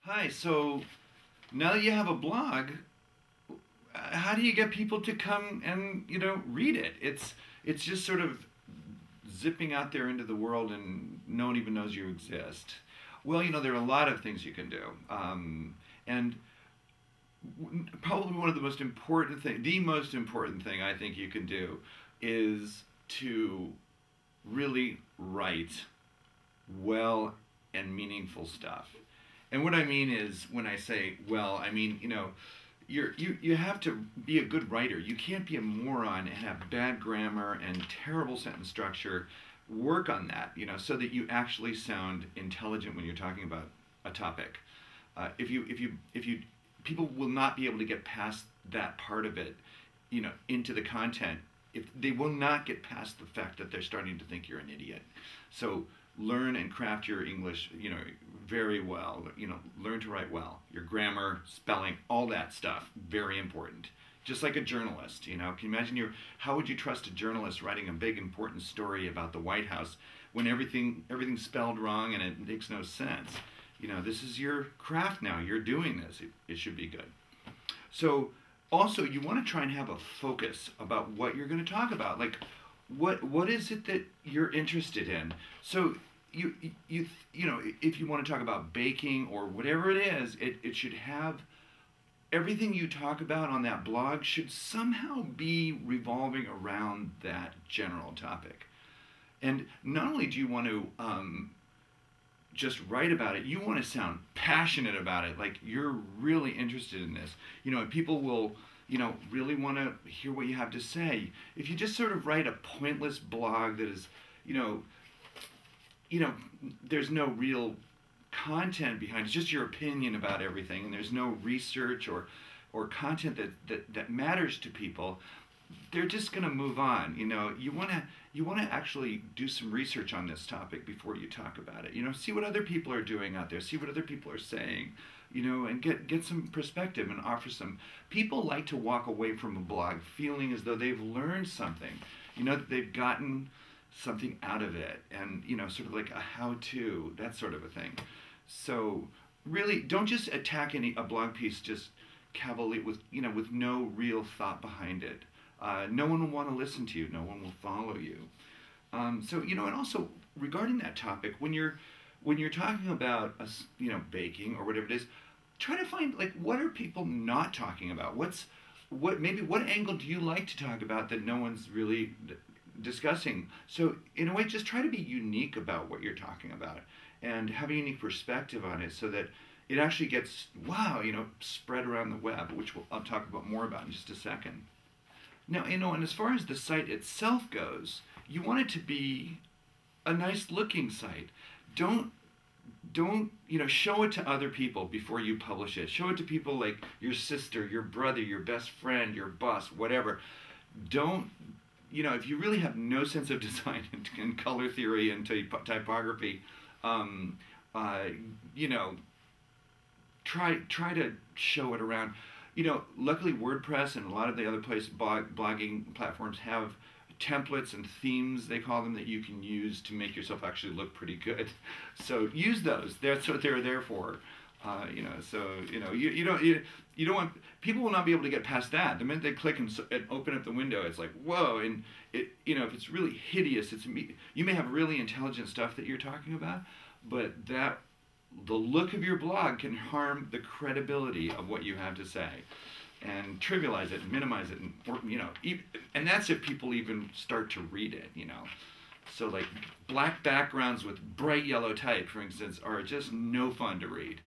Hi, so now that you have a blog, how do you get people to come and, read it? It's just sort of zipping out there into the world and no one even knows you exist. Well, there are a lot of things you can do. And probably one of the most important thing, the most important thing I think you can do is to really write well and meaningful stuff. And what I mean is, when I say well, I mean, you have to be a good writer. You can't be a moron and have bad grammar and terrible sentence structure. Work on that, so that you actually sound intelligent when you're talking about a topic. If you, people will not be able to get past that part of it, into the content. If they will not get past the fact that they're starting to think you're an idiot. So learn and craft your English, very well. Learn to write well. Your grammar, spelling, all that stuff, very important. Just like a journalist, can you imagine how would you trust a journalist writing a big important story about the White House when everything's spelled wrong and it makes no sense? This is your craft now. You're doing this. It should be good. So also, you want to try and have a focus about what you're going to talk about. Like, what is it that you're interested in? So if you want to talk about baking or whatever it is, it should have everything you talk about on that blog should somehow be revolving around that general topic. And not only do you want to just write about it, you want to sound passionate about it, like you're really interested in this. People will, really want to hear what you have to say. If you just sort of write a pointless blog that is, there's no real content behind it, it's just your opinion about everything, and there's no research or content that matters to people, they're just going to move on. You want to actually do some research on this topic before you talk about it. See what other people are doing out there, see what other people are saying, and get some perspective and offer some. People like to walk away from a blog feeling as though they've learned something, that they've gotten something out of it, and sort of like a how-to, that sort of a thing. So really, don't just attack a blog piece just cavalier with no real thought behind it. No one will want to listen to you. No one will follow you. And also regarding that topic, when you're talking about baking or whatever it is, try to find, like, what are people not talking about? What angle do you like to talk about that no one's really discussing? So in a way, just try to be unique about what you're talking about and have a unique perspective on it, so that it actually gets spread around the web, which I'll talk about more about in just a second. Now, and as far as the site itself goes, you want it to be a nice looking site. Don't show it to other people before you publish it. Show it to people like your sister, your brother, your best friend, your boss, whatever. Don't, if you really have no sense of design and color theory and typography, try to show it around. Luckily WordPress and a lot of the other blogging platforms have templates and themes, they call them, that you can use to make yourself actually look pretty good. So use those. That's what they're there for. You don't want, people will not be able to get past that. The minute they click and open up the window, it's like, whoa. And if it's really hideous, you may have really intelligent stuff that you're talking about, but the look of your blog can harm the credibility of what you have to say, and trivialize it and minimize it, and that's if people even start to read it. So like black backgrounds with bright yellow type, for instance, are just no fun to read.